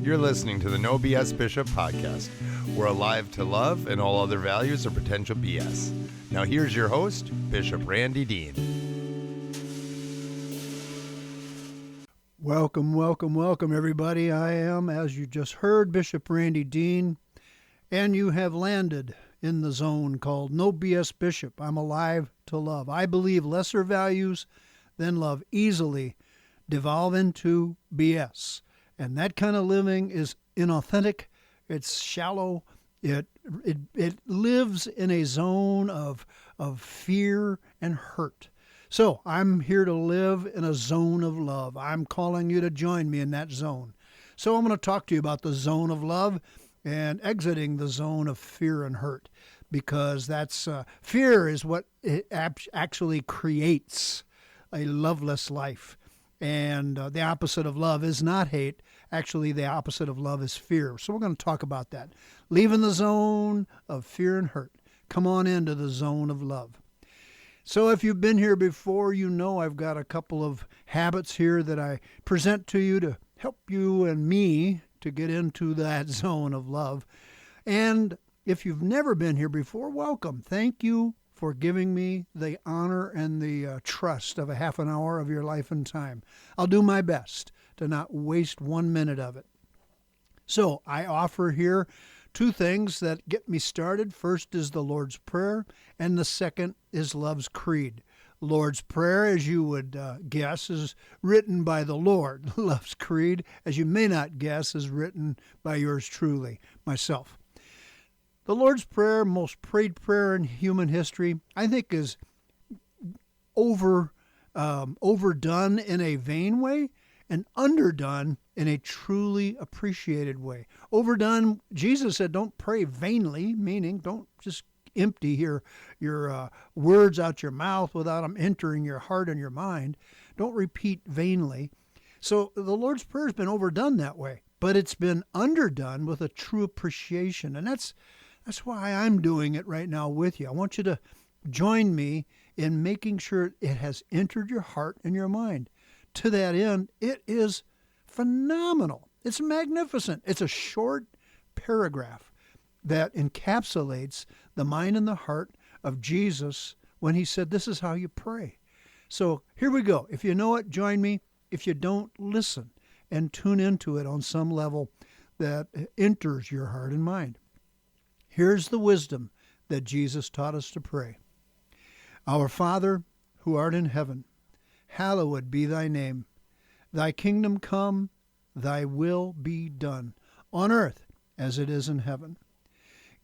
You're listening to the No BS Bishop podcast. We're alive to love, and all other values are potential BS. Now here's your host, Bishop Randy Dean. Welcome, everybody. I am, as you just heard, Bishop Randy Dean, and you have landed in the zone called No BS Bishop. I'm alive to love. I believe lesser values than love easily devolve into BS. And that kind of living is inauthentic, it's shallow, it lives in a zone of fear and hurt. So I'm here to live in a zone of love. I'm calling you to join me in that zone. So I'm going to talk to you about the zone of love and exiting the zone of fear and hurt, because that's fear is what it actually creates a loveless life. And the opposite of love is not hate. Actually, the opposite of love is fear. So we're going to talk about that. Leaving the zone of fear and hurt. Come on into the zone of love. So if you've been here before, you know I've got a couple of habits here that I present to you to help you and me to get into that zone of love. And if you've never been here before, welcome. Thank you for giving me the honor and the trust of a half an hour of your life and time. I'll do my best to not waste 1 minute of it. So I offer here two things that get me started. First is the Lord's Prayer, and the second is Love's Creed. Lord's Prayer, as you would guess, is written by the Lord. Love's Creed, as you may not guess, is written by yours truly, myself. The Lord's Prayer, most prayed prayer in human history, I think is overdone in a vain way and underdone in a truly appreciated way. Overdone, Jesus said, don't pray vainly, meaning don't just empty your words out your mouth without them entering your heart and your mind. Don't repeat vainly. So the Lord's Prayer has been overdone that way, but it's been underdone with a true appreciation. And that's why I'm doing it right now with you. I want you to join me in making sure it has entered your heart and your mind. To that end, it is phenomenal. It's magnificent. It's a short paragraph that encapsulates the mind and the heart of Jesus when he said, this is how you pray. So here we go. If you know it, join me. If you don't, listen and tune into it on some level that enters your heart and mind. Here's the wisdom that Jesus taught us to pray. Our Father, who art in heaven, hallowed be thy name. Thy kingdom come, thy will be done, on earth as it is in heaven.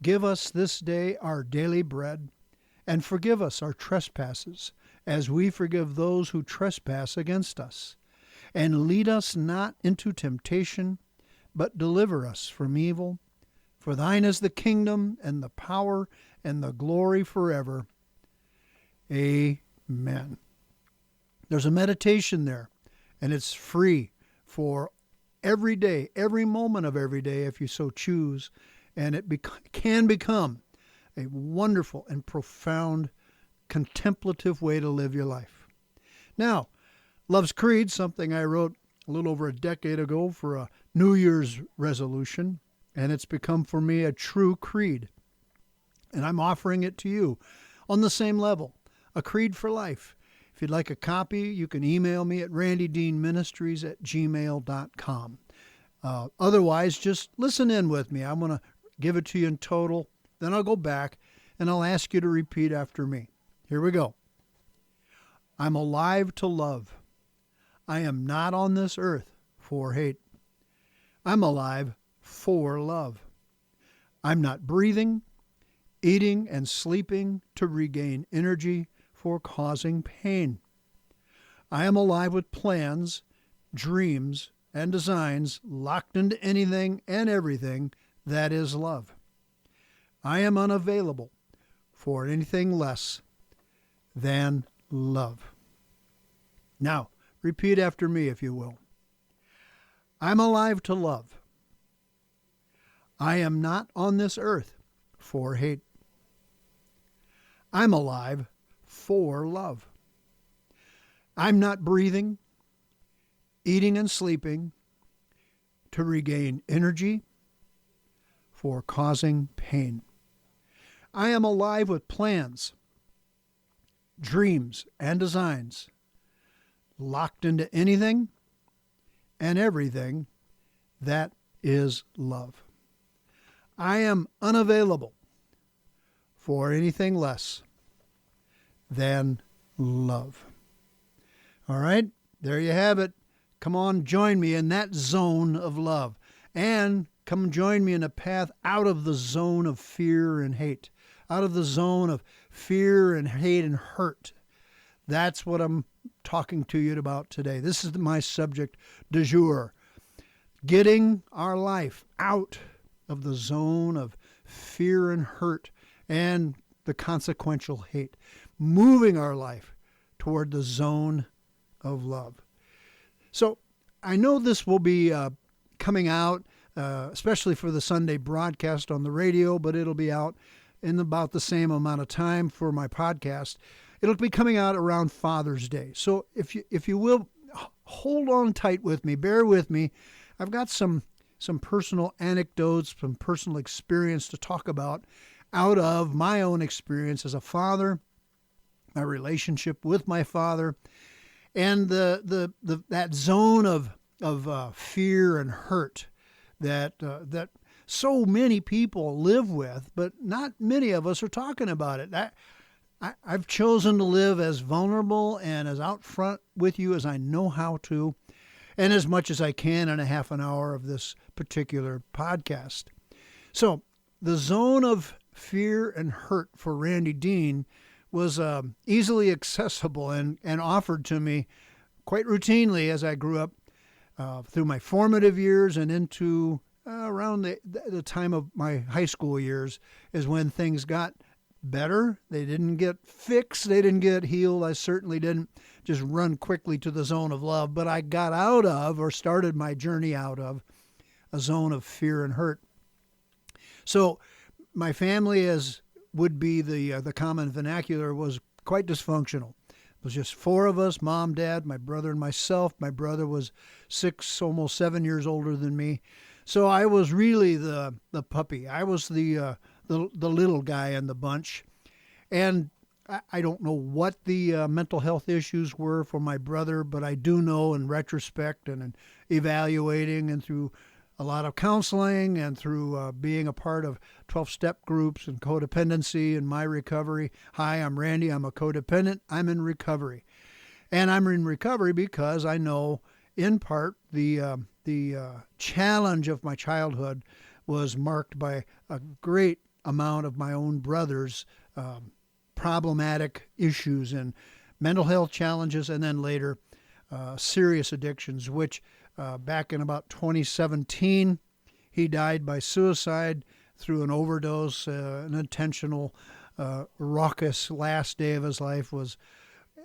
Give us this day our daily bread, and forgive us our trespasses, as we forgive those who trespass against us. And lead us not into temptation, but deliver us from evil. For thine is the kingdom and the power and the glory forever. Amen. There's a meditation there, and it's free for every day, every moment of every day, if you so choose. And it can become a wonderful and profound contemplative way to live your life. Now, Love's Creed, something I wrote a little over a decade ago for a New Year's resolution. And it's become for me a true creed. And I'm offering it to you on the same level, a creed for life. If you'd like a copy, you can email me at randydeanministries@gmail.com. Otherwise, just listen in with me. I'm going to give it to you in total. Then I'll go back and I'll ask you to repeat after me. Here we go. I'm alive to love. I am not on this earth for hate. I'm alive for love. I'm not breathing, eating, and sleeping to regain energy for causing pain. I am alive with plans, dreams, and designs locked into anything and everything that is love. I am unavailable for anything less than love. Now, repeat after me if you will. I'm alive to love. I am not on this earth for hate. I'm alive for love. I'm not breathing, eating and sleeping to regain energy for causing pain. I am alive with plans, dreams, and designs, locked into anything and everything that is love. I am unavailable for anything less than love. All right, there you have it. Come on, join me in that zone of love. And come join me in a path out of the zone of fear and hate, out of the zone of fear and hate and hurt. That's what I'm talking to you about today. This is my subject du jour. Getting our life out of the zone of fear and hurt and the consequential hate. Moving our life toward the zone of love. So I know this will be coming out, especially for the Sunday broadcast on the radio, but it'll be out in about the same amount of time for my podcast. It'll be coming out around Father's Day. So if you will, hold on tight with me, bear with me. I've got some personal anecdotes, some personal experience to talk about out of my own experience as a father, my relationship with my father, and that zone of fear and hurt that so many people live with, but not many of us are talking about it. I've chosen to live as vulnerable and as out front with you as I know how to, and as much as I can in a half an hour of this particular podcast. So the zone of fear and hurt for Randy Dean was easily accessible and offered to me quite routinely as I grew up through my formative years and into around the time of my high school years is when things got better. They didn't get fixed. They didn't get healed. I certainly didn't just run quickly to the zone of love, but I got out of, or started my journey out of, a zone of fear and hurt. So my family, as would be the common vernacular, was quite dysfunctional. It was just four of us, mom, dad, my brother, and myself. My brother was 6, almost 7 years older than me. So I was really the puppy. I was the little guy in the bunch. And I don't know what the mental health issues were for my brother, but I do know in retrospect and in evaluating and through a lot of counseling and through being a part of 12-step groups and codependency in my recovery. Hi, I'm Randy. I'm a codependent. I'm in recovery. And I'm in recovery because I know, in part, the challenge of my childhood was marked by a great amount of my own brother's problematic issues and mental health challenges, and then later serious addictions, which back in about 2017, he died by suicide through an overdose. An intentional, raucous last day of his life was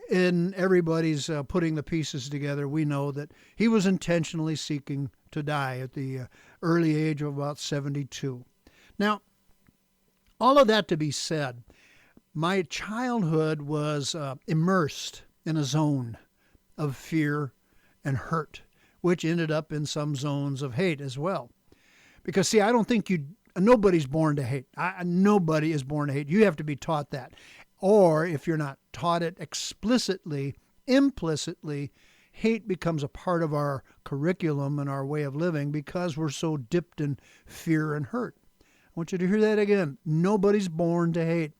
in everybody's putting the pieces together. We know that he was intentionally seeking to die at the early age of about 72. Now, all of that to be said, my childhood was immersed in a zone of fear and hurt, which ended up in some zones of hate as well. Because, see, I don't think nobody's born to hate. Nobody is born to hate. You have to be taught that. Or if you're not taught it explicitly, implicitly, hate becomes a part of our curriculum and our way of living because we're so dipped in fear and hurt. I want you to hear that again. Nobody's born to hate.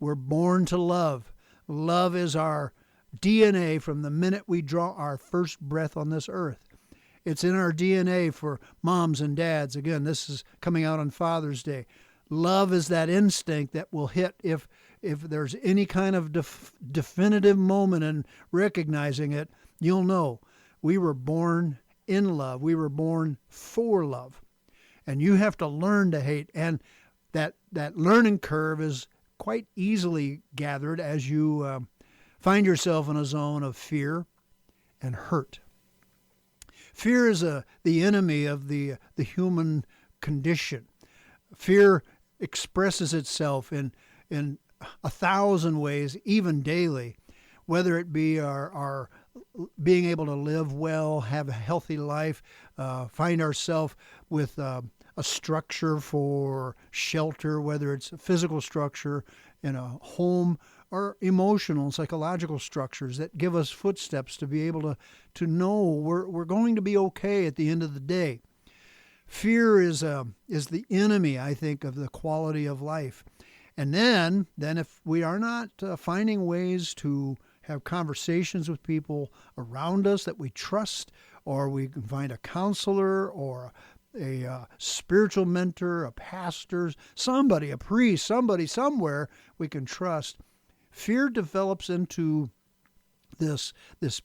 We're born to love. Love is our DNA from the minute we draw our first breath on this earth. It's in our DNA for moms and dads. Again, this is coming out on Father's Day. Love is that instinct that will hit if there's any kind of definitive moment in recognizing it. You'll know we were born in love. We were born for love. And you have to learn to hate. And that learning curve is quite easily gathered as you find yourself in a zone of fear and hurt. Fear is the enemy of the human condition. Fear expresses itself in 1,000 ways, even daily, whether it be our being able to live well, have a healthy life, find ourselves with a structure for shelter, whether it's a physical structure in a home or emotional and psychological structures that give us footsteps to be able to know we're going to be okay at the end of the day. Fear is the enemy, I think, of the quality of life. And then if we are not finding ways to have conversations with people around us that we trust, or we can find a counselor or a spiritual mentor, a pastor, somebody, a priest, somebody somewhere we can trust, fear develops into this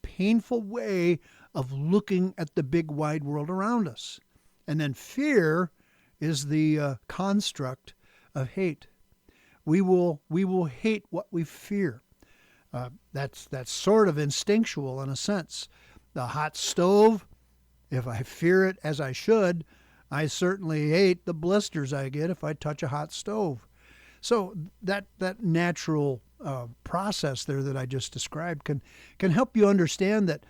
painful way of looking at the big wide world around us. And then fear is the construct of hate. We will hate what we fear. That's sort of instinctual in a sense. The hot stove, if I fear it as I should, I certainly hate the blisters I get if I touch a hot stove. So that natural process there that I just described can help you understand that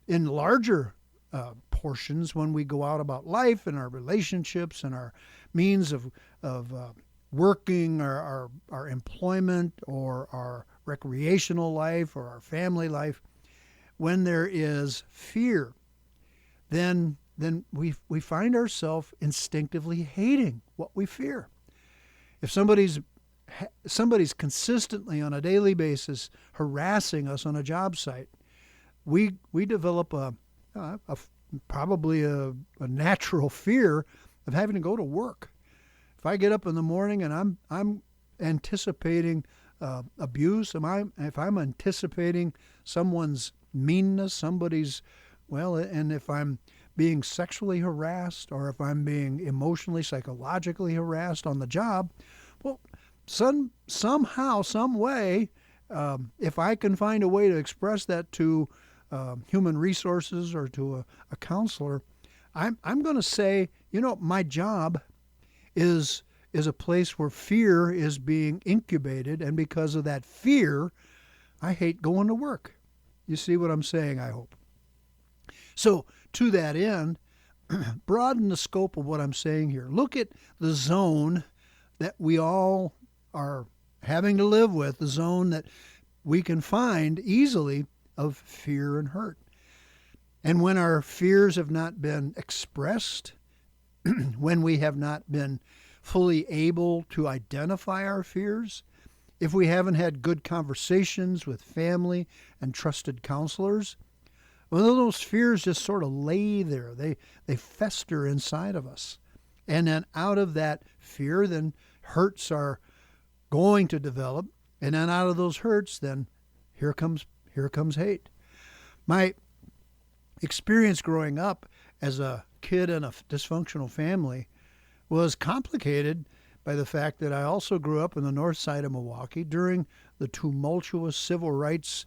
in larger portions, when we go out about life and our relationships and our means of working, or our employment, or our recreational life, or our family life, when there is fear, then we find ourselves instinctively hating what we fear. If somebody's consistently on a daily basis harassing us on a job site, we develop probably a natural fear of having to go to work. If I get up in the morning and I'm anticipating abuse, if I'm anticipating someone's meanness, and if I'm being sexually harassed, or if I'm being emotionally, psychologically harassed on the job, well, somehow, some way, if I can find a way to express that to human resources or to a counselor, I'm going to say, my job is a place where fear is being incubated, and because of that fear, I hate going to work. You see what I'm saying, I hope. So to that end, broaden the scope of what I'm saying here. Look at the zone that we all are having to live with, the zone that we can find easily of fear and hurt. And when our fears have not been expressed, when we have not been fully able to identify our fears, if we haven't had good conversations with family and trusted counselors, well, those fears just sort of lay there. They fester inside of us. And then out of that fear, then hurts are going to develop. And then out of those hurts, then here comes hate. My experience growing up as a kid in a dysfunctional family was complicated by the fact that I also grew up in the north side of Milwaukee during the tumultuous civil rights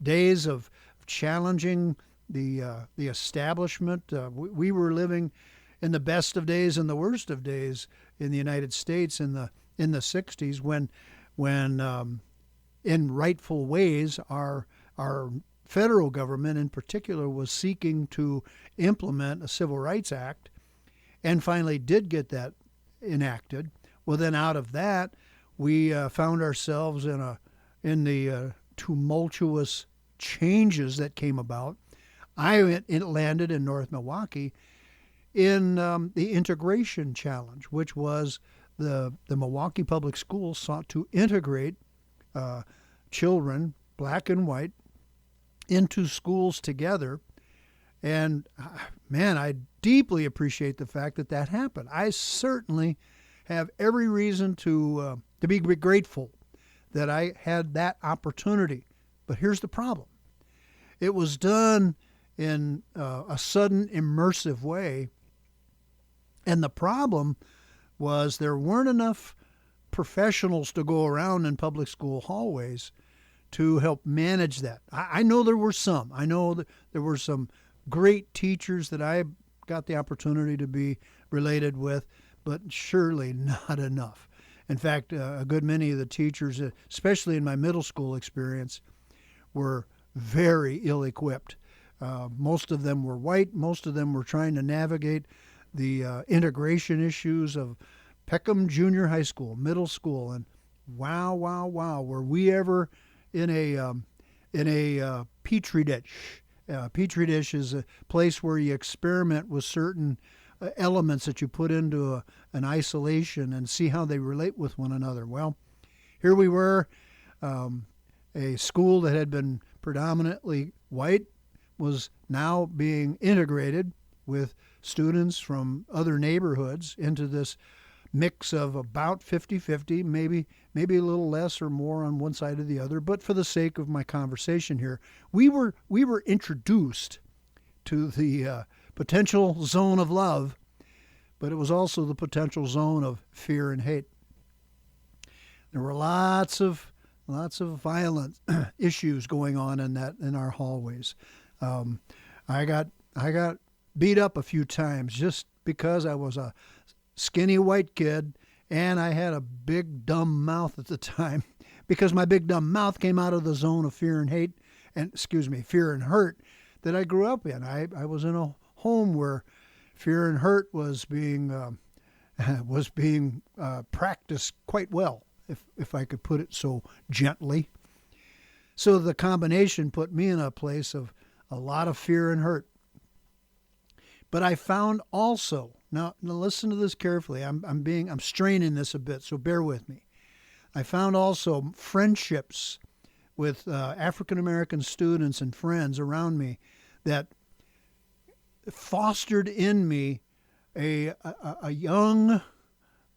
days of challenging the establishment. We were living in the best of days and the worst of days in the United States in the 60s when in rightful ways our federal government in particular was seeking to implement a Civil Rights Act, and finally did get that enacted. Well, then out of that, we found ourselves in the tumultuous changes that came about. It landed in North Milwaukee in the integration challenge, which was the Milwaukee Public Schools sought to integrate children, black and white, into schools together. And man, I deeply appreciate the fact that happened. I certainly have every reason to be grateful that I had that opportunity. But here's the problem. It was done in a sudden, immersive way. And the problem was there weren't enough professionals to go around in public school hallways to help manage that. I know there were some. I know that there were some great teachers that I got the opportunity to be related with, but surely not enough. In fact, a good many of the teachers, especially in my middle school experience, were very ill-equipped. Most of them were white. Most of them were trying to navigate the integration issues of Peckham Junior High School, middle school, and wow, were we ever in a petri dish? Petri dish is a place where you experiment with certain elements that you put into an isolation and see how they relate with one another. Well, here we were, a school that had been predominantly white was now being integrated with students from other neighborhoods into this mix of about 50-50, maybe a little less or more on one side or the other. But for the sake of my conversation here, we were introduced to the potential zone of love, but it was also the potential zone of fear and hate. There were lots of violent issues going on in our hallways. I got beat up a few times just because I was a skinny white kid and I had a big dumb mouth at the time, because my big dumb mouth came out of the zone of fear and hurt that I grew up in. I was in a home where fear and hurt was being practiced quite well, if I could put it so gently. So the combination put me in a place of a lot of fear and hurt. But I found also, now listen to this carefully. I'm straining this a bit, so bear with me. I found also friendships with African American students and friends around me that fostered in me a young,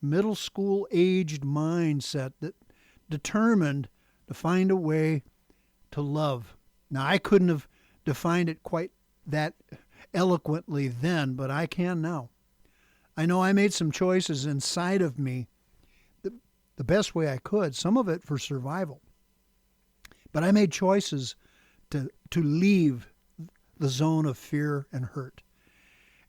middle school aged mindset that determined to find a way to love. Now, I couldn't have defined it quite that eloquently then, but I can now. I know I made some choices inside of me the best way I could, some of it for survival. But I made choices to leave the zone of fear and hurt.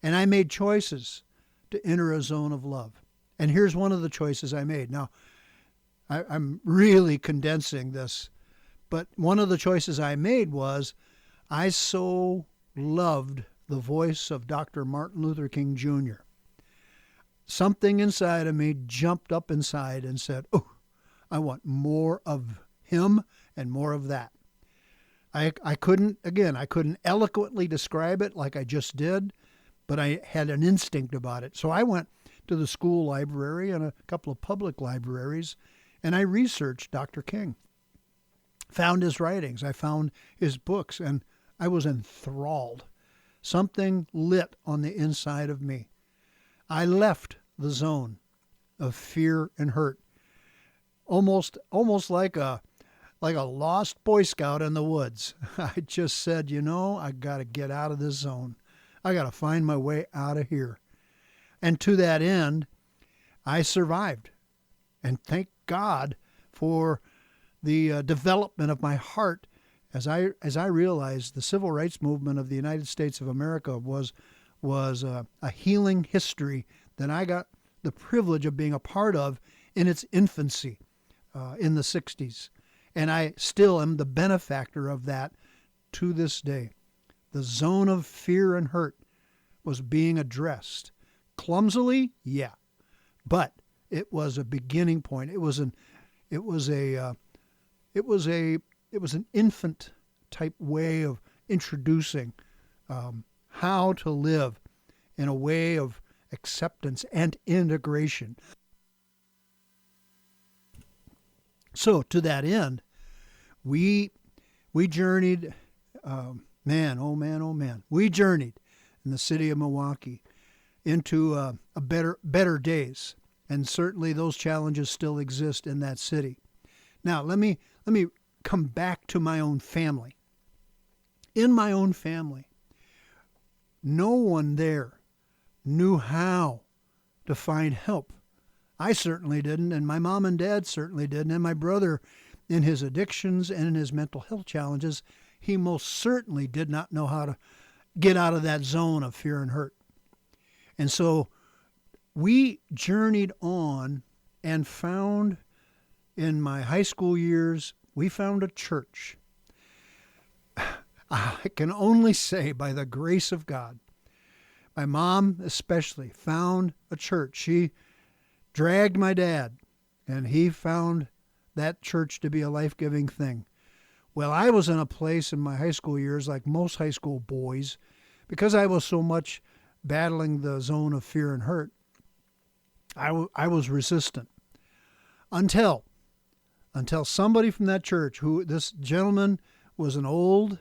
And I made choices to enter a zone of love. And here's one of the choices I made. Now, I'm really condensing this, but one of the choices I made was I so loved the voice of Dr. Martin Luther King Jr. Something inside of me jumped up inside and said, oh, I want more of him and more of that. I couldn't eloquently describe it like I just did, but I had an instinct about it. So I went to the school library and a couple of public libraries, and I researched Dr. King. Found his writings, I found his books, and I was enthralled. Something lit on the inside of me. I left the zone of fear and hurt, almost like a lost Boy Scout in the woods. I just said, I got to get out of this zone. I got to find my way out of here. And to that end, I survived. And thank God for the development of my heart as I realized the civil rights movement of the United States of America was a healing history that I got the privilege of being a part of in its infancy in the 60s. And I still am the benefactor of that to this day. The zone of fear and hurt was being addressed. Clumsily, yeah, but it was a beginning point. It was an infant type way of introducing how to live in a way of acceptance and integration. So to that end, we journeyed, we journeyed in the city of Milwaukee into a better days, and certainly those challenges still exist in that city. Now let me come back to my own family. In my own family, no one there knew how to find help. I certainly didn't, and my mom and dad certainly didn't, and my brother, in his addictions and in his mental health challenges, he most certainly did not know how to get out of that zone of fear and hurt. And so we journeyed on and found, in my high school years, we found a church. I can only say by the grace of God. My mom especially found a church. She dragged my dad, and he found that church to be a life-giving thing. Well, I was in a place in my high school years, like most high school boys, because I was so much battling the zone of fear and hurt. I was resistant until somebody from that church, who this gentleman was an old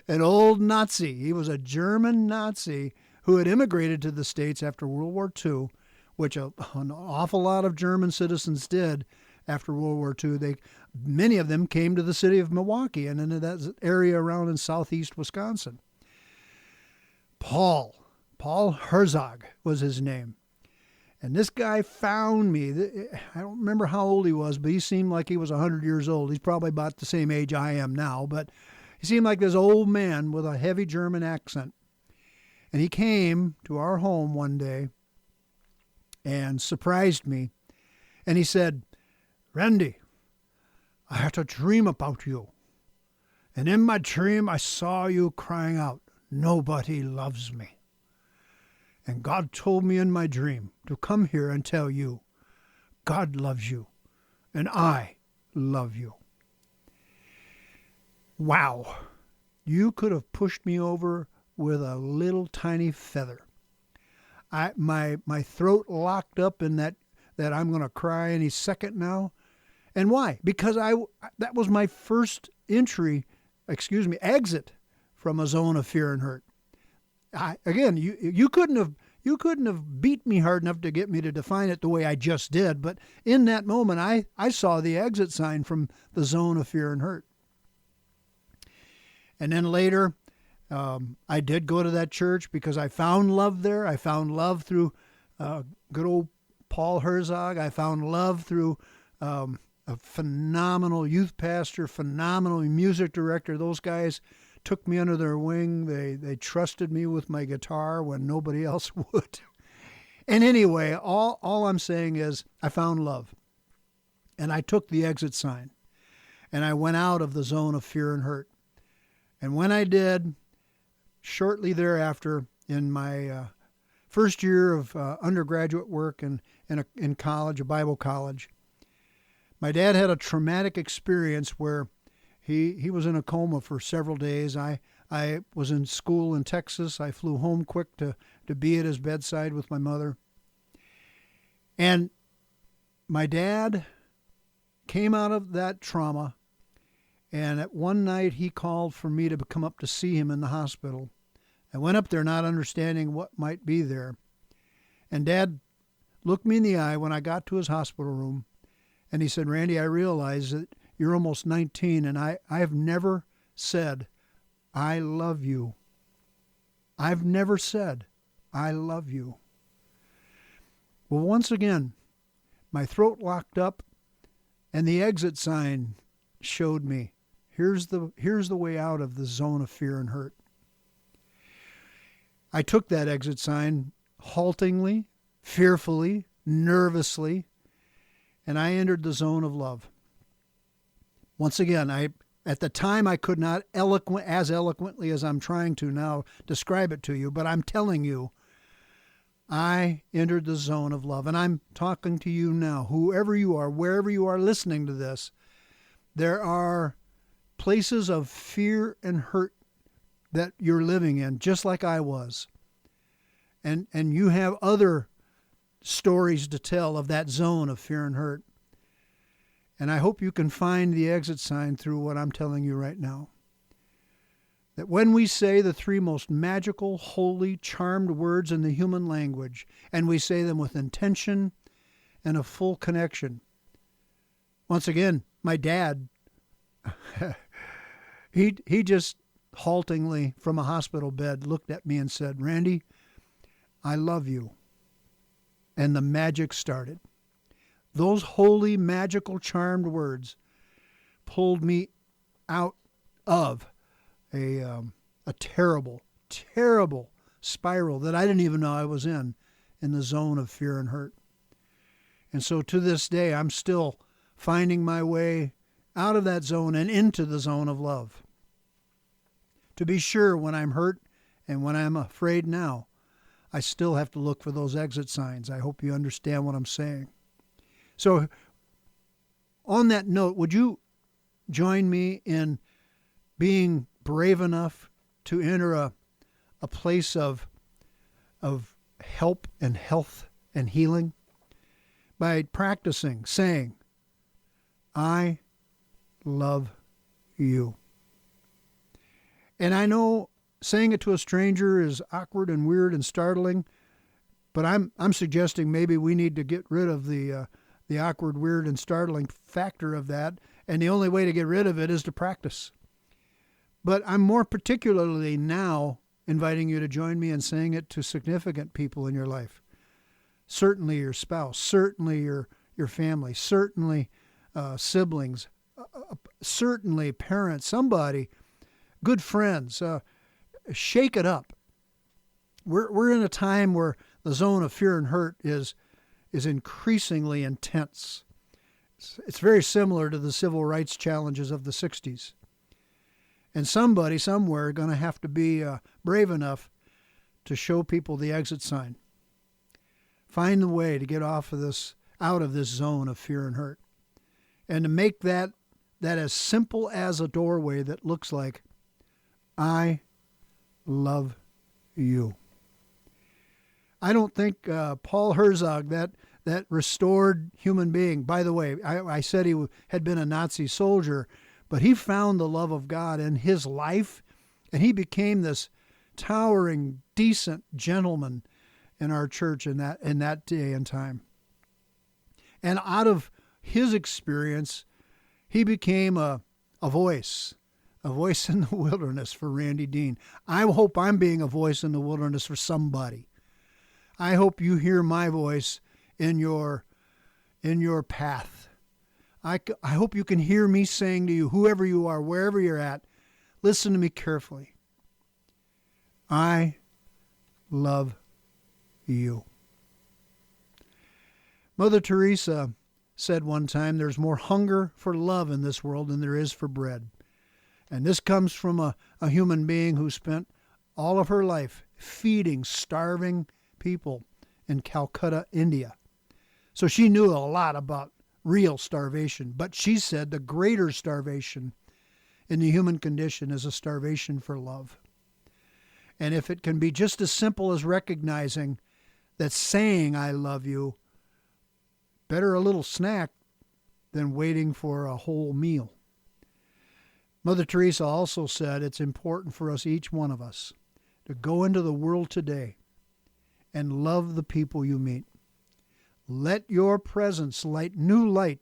Nazi. He was a German Nazi who had immigrated to the States after World War II, which an awful lot of German citizens did after World War II. Many of them came to the city of Milwaukee and into that area around in southeast Wisconsin. Paul Herzog was his name. And this guy found me. I don't remember how old he was, but he seemed like he was 100 years old. He's probably about the same age I am now, but he seemed like this old man with a heavy German accent. And he came to our home one day and surprised me. And he said, "Randy, I had a dream about you. And in my dream, I saw you crying out, 'Nobody loves me.' And God told me in my dream to come here and tell you, God loves you, and I love you." Wow. You could have pushed me over with a little tiny feather. My throat locked up in that I'm going to cry any second now. And why? Because that was my first exit from a zone of fear and hurt. You couldn't have beat me hard enough to get me to define it the way I just did. But in that moment, I saw the exit sign from the zone of fear and hurt. And then later, I did go to that church because I found love there. I found love through good old Paul Herzog. I found love through a phenomenal youth pastor, phenomenal music director. Those guys took me under their wing. They trusted me with my guitar when nobody else would. And anyway, all I'm saying is I found love. And I took the exit sign. And I went out of the zone of fear and hurt. And when I did, shortly thereafter, in my first year of undergraduate work in college, a Bible college, my dad had a traumatic experience where he was in a coma for several days. I was in school in Texas. I flew home quick to be at his bedside with my mother. And my dad came out of that trauma, and at one night he called for me to come up to see him in the hospital. I went up there not understanding what might be there. And Dad looked me in the eye when I got to his hospital room, and he said, "Randy, I realize that you're almost 19, and I have never said, 'I love you.' I've never said, 'I love you.'" Well, once again, my throat locked up, and the exit sign showed me, here's the way out of the zone of fear and hurt. I took that exit sign haltingly, fearfully, nervously, and I entered the zone of love. Once again, at the time I could not as eloquently as I'm trying to now describe it to you, but I'm telling you, I entered the zone of love. And I'm talking to you now, whoever you are, wherever you are listening to this. There are places of fear and hurt that you're living in, just like I was. And you have other stories to tell of that zone of fear and hurt. And I hope you can find the exit sign through what I'm telling you right now. That when we say the three most magical, holy, charmed words in the human language, and we say them with intention and a full connection. Once again, my dad, he just haltingly from a hospital bed looked at me and said, "Randy, I love you." And the magic started. Those holy, magical, charmed words pulled me out of a terrible, terrible spiral that I didn't even know I was in the zone of fear and hurt. And so to this day, I'm still finding my way out of that zone and into the zone of love. to be sure when I'm hurt and when I'm afraid now, I still have to look for those exit signs. I hope you understand what I'm saying. So on that note, would you join me in being brave enough to enter a place of help and health and healing by practicing saying, I love you. And I know saying it to a stranger is awkward and weird and startling, but I'm suggesting maybe we need to get rid of the awkward, weird, and startling factor of that, and the only way to get rid of it is to practice. But I'm more particularly now inviting you to join me in saying it to significant people in your life. Certainly your spouse, certainly your family, certainly siblings, certainly parents, somebody, good friends. Shake it up. We're in a time where the zone of fear and hurt is increasingly intense. It's very similar to the civil rights challenges of the 60s. And somebody somewhere going to have to be brave enough to show people the exit sign. Find a way to get out of this zone of fear and hurt. And to make that as simple as a doorway that looks like, I love you. I don't think Paul Herzog, that restored human being, by the way, I said he had been a Nazi soldier, but he found the love of God in his life, and he became this towering, decent gentleman in our church in that day and time. And out of his experience, he became a voice in the wilderness for Randy Dean. I hope I'm being a voice in the wilderness for somebody. I hope you hear my voice in your path. I hope you can hear me saying to you, whoever you are, wherever you're at, listen to me carefully. I love you. Mother Teresa said one time, there's more hunger for love in this world than there is for bread. And this comes from a human being who spent all of her life feeding starving people in Calcutta, India. So she knew a lot about real starvation, but she said the greater starvation in the human condition is a starvation for love. And if it can be just as simple as recognizing that saying I love you, better a little snack than waiting for a whole meal. Mother Teresa also said it's important for us, each one of us, to go into the world today and love the people you meet. Let your presence light new light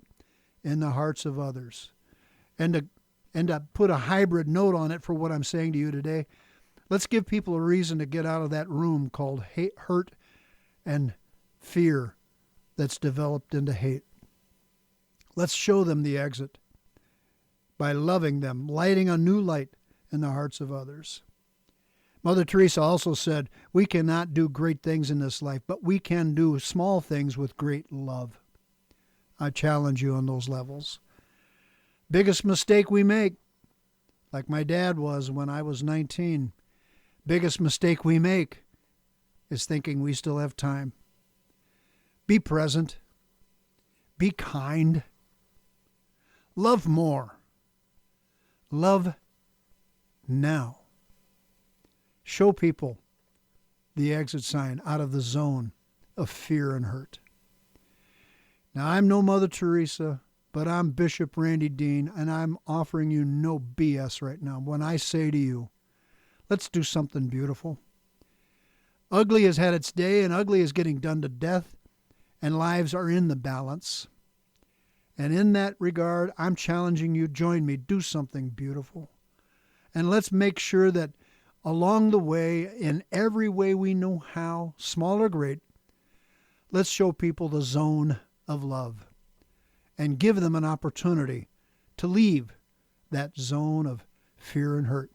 in the hearts of others. And to put a hybrid note on it for what I'm saying to you today, let's give people a reason to get out of that room called hate, hurt, and fear that's developed into hate. Let's show them the exit by loving them, lighting a new light in the hearts of others. Mother Teresa also said, we cannot do great things in this life, but we can do small things with great love. I challenge you on those levels. Biggest mistake we make, like my dad was when I was 19, biggest mistake we make is thinking we still have time. Be present. Be kind. Love more. Love now. Show people the exit sign out of the zone of fear and hurt. Now, I'm no Mother Teresa, but I'm Bishop Randy Dean, and I'm offering you no BS right now when I say to you, let's do something beautiful. Ugly has had its day, and ugly is getting done to death, and lives are in the balance. And in that regard, I'm challenging you, join me, do something beautiful. And let's make sure that along the way, in every way we know how, small or great, let's show people the zone of love and give them an opportunity to leave that zone of fear and hurt.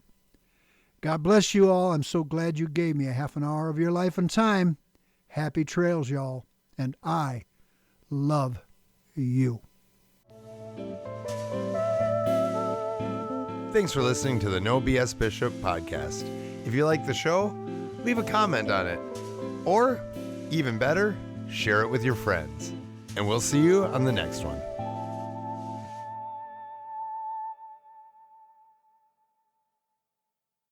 God bless you all. I'm so glad you gave me a half an hour of your life and time. Happy trails, y'all. And I love you. Thanks for listening to the No BS Bishop podcast. If you like the show, leave a comment on it. Or, even better, share it with your friends. And we'll see you on the next one.